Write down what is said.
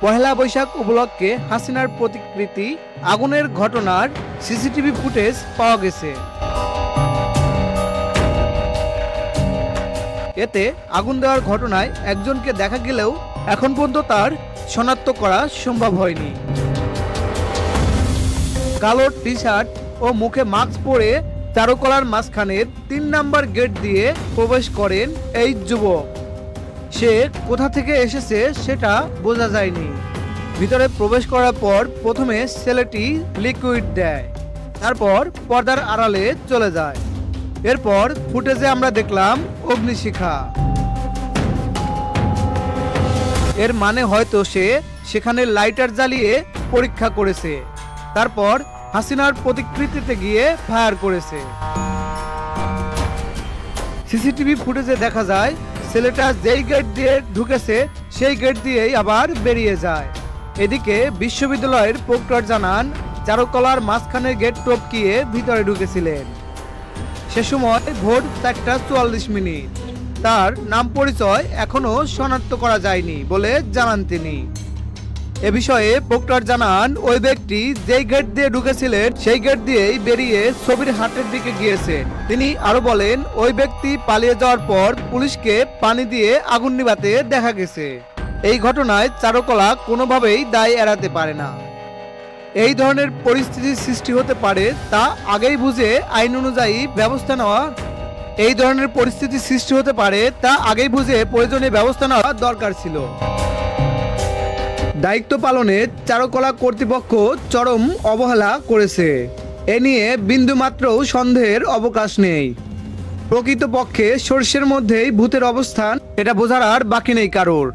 পহেলা বৈশাখ উপলক্ষে হাসিনার প্রতিকৃতি আগুনের ঘটনার সিসিটিভি ফুটেজ পাওয়া গেছে। এতে আগুন দেওয়ার ঘটনায় একজনকে দেখা গেলেও এখন পর্যন্ত তার শনাক্ত করা সম্ভব হয়নি। কালো টি শার্ট ও মুখে মাস্ক পরে চারুকলার মাঝখানের ৩ নাম্বার গেট দিয়ে প্রবেশ করেন এই যুবক। সে কোথা থেকে এসেছে সেটা বোঝা যায়নি। ভিতরে প্রবেশ করার পর প্রথমে ছেলেটি লিকুইড দেয়, তারপর পর্দার আড়ালে চলে যায়। এরপর ফুটেজে আমরা দেখলাম অগ্নিশিখা। এর মানে হয়তো সে সেখানে লাইটার জ্বালিয়ে পরীক্ষা করেছে, তারপর হাসিনার প্রতিকৃতিতে গিয়ে ফায়ার করেছে। সিসিটিভি ফুটেজে দেখা যায় ছেলেটা যেই গেট দিয়ে ঢুকেছে সেই গেট দিয়েই আবার বেরিয়ে যায়। এদিকে বিশ্ববিদ্যালয়ের প্রক্টর জানান চারুকলার মাঝখানের গেট টপকিয়ে ভিতরে ঢুকেছিলেন। সে সময় ভোর ৪:৪৪। তার নাম পরিচয় এখনো শনাক্ত করা যায়নি বলে জানান তিনি। এ বিষয়ে প্রক্টর জানান ওই ব্যক্তি যেই গেট দিয়ে ঢুকেছিলেন সেই গেট দিয়েই বেরিয়ে ছবির হাটের দিকে গিয়েছেন। তিনি আরো বলেন ওই ব্যক্তি পালিয়ে যাওয়ার পর পুলিশকে পানি দিয়ে আগুন নিভাতে দেখা গেছে। এই ঘটনায় চারুকলা কোনোভাবেই দায় এড়াতে পারে না। এই ধরনের পরিস্থিতি সৃষ্টি হতে পারে তা আগেই বুঝে আইন অনুযায়ী ব্যবস্থা নেওয়া প্রয়োজনীয় ব্যবস্থা নেওয়া দরকার ছিল। দায়িত্ব পালনে চারুকলা কর্তৃপক্ষ চরম অবহেলা করেছে। এ নিয়ে বিন্দুমাত্রও সন্দেহের অবকাশ নেই। প্রকৃতপক্ষে সর্ষের মধ্যেই ভূতের অবস্থান, এটা বোঝার আর বাকি নেই কারোর।